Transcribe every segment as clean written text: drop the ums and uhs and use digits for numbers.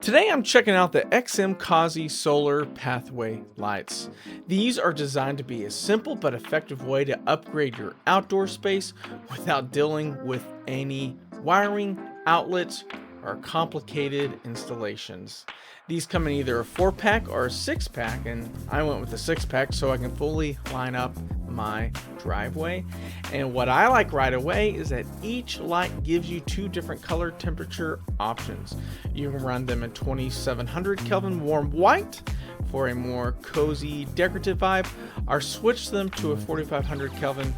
Today I'm checking out the XMCOSY Solar Pathway Lights. These are designed to be a simple but effective way to upgrade your outdoor space without dealing with any wiring, outlets, or complicated installations. These come in either a 4-pack or a 6-pack, and I went with the 6-pack so I can fully line up my driveway. And what I like right away is that each light gives you 2 different color temperature options. You can run them in 2700 Kelvin warm white for a more cozy decorative vibe, or switch them to a 4500 Kelvin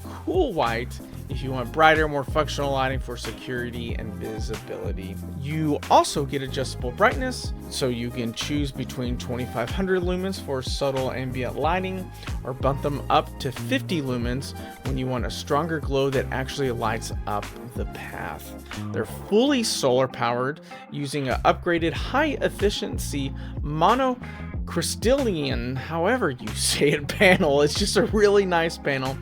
cool white if you want brighter, more functional lighting for security and visibility. You also get adjustable brightness, so you can choose between 2500 lumens for subtle ambient lighting, or bump them up to 50 lumens when you want a stronger glow that actually lights up the path. They're fully solar powered using an upgraded high efficiency monocrystalline, however you say it, panel. It's just a really nice panel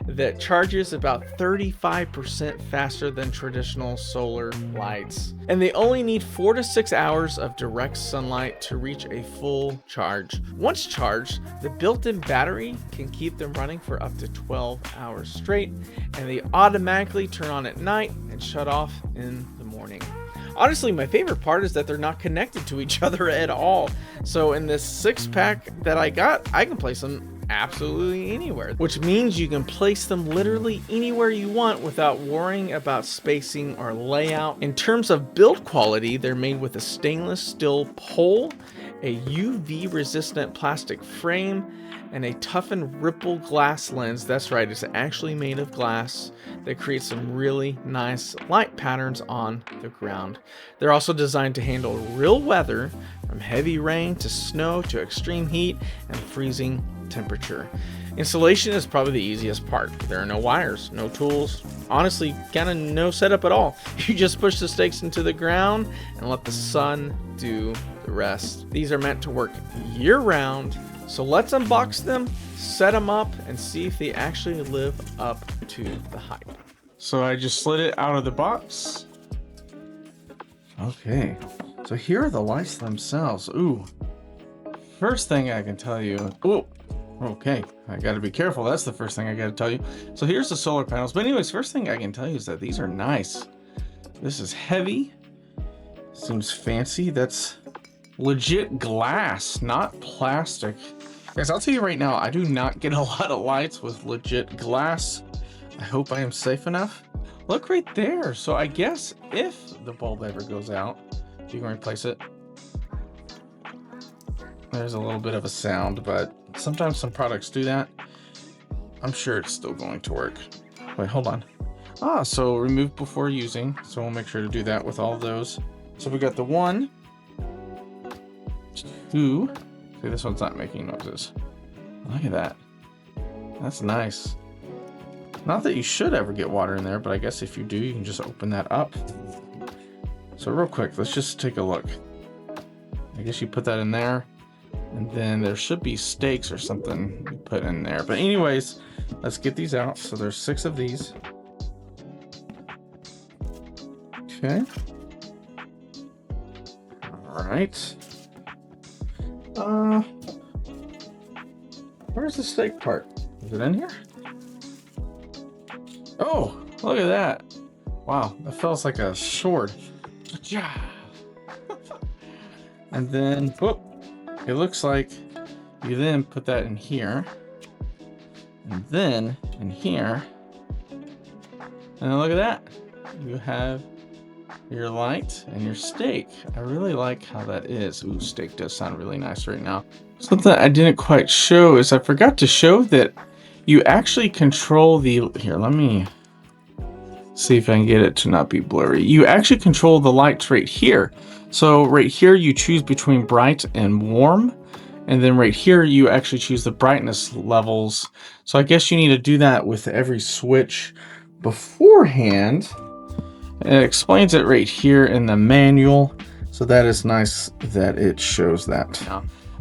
that charges about 35% faster than traditional solar lights. And they only need 4 to 6 hours of direct sunlight to reach a full charge. Once charged, the built-in battery can keep them running for up to 12 hours straight, and they automatically turn on at night and shut off in the morning. Honestly, my favorite part is that they're not connected to each other at all. So in this 6-pack that I got, I can place them absolutely anywhere, which means you can place them literally anywhere you want without worrying about spacing or layout. In terms of build quality, they're made with a stainless steel pole, a UV resistant plastic frame, and a toughened ripple glass lens. That's right, it's actually made of glass that creates some really nice light patterns on the ground. They're also designed to handle real weather, from heavy rain to snow to extreme heat and freezing temperature. Installation is probably the easiest part. There are no wires, no tools, honestly kind of no setup at all. You just push the stakes into the ground and let the sun do the rest. These are meant to work year round, so let's unbox them, set them up, and see if they actually live up to the hype. So I just slid it out of the box. Okay, so here are the lights themselves. Ooh, first thing I can tell you, okay, I gotta be careful. That's the first thing I gotta tell you. So here's the solar panels. But anyways, first thing I can tell you is that these are nice. This is heavy. Seems fancy. That's legit glass, not plastic. Guys, I'll tell you right now, I do not get a lot of lights with legit glass. I hope I am safe enough. Look right there. So I guess if the bulb ever goes out, you can replace it. There's a little bit of a sound, but sometimes some products do that. I'm sure it's still going to work. Wait, hold on. So remove before using. So we'll make sure to do that with all of those. So we got the 1, 2. See, this one's not making noises. Look at that. That's nice. Not that you should ever get water in there, but I guess if you do, you can just open that up. So real quick, let's just take a look. I guess you put that in there. And then there should be stakes or something you put in there. But anyways, let's get these out. So there's 6 of these. Okay. All right. Where's the stake part? Is it in here? Oh, look at that. Wow, that feels like a sword. And then, whoop. It looks like you then put that in here, and then in here, and then look at that. You have your light and your stake. I really like how that is. Ooh, stake does sound really nice right now. Something I didn't quite show is I forgot to show that you actually control the, here, let me see if I can get it to not be blurry. You actually control the lights right here. So right here you choose between bright and warm, and then right here you actually choose the brightness levels. So I guess you need to do that with every switch beforehand. And it explains it right here in the manual, so that is nice that it shows that.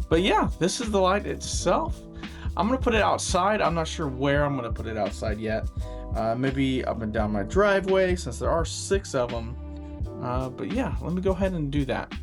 But yeah, this is the light itself. I'm gonna put it outside. I'm not sure where I'm gonna put it outside yet. Maybe up and down my driveway, since there are 6 of them. But yeah, let me go ahead and do that.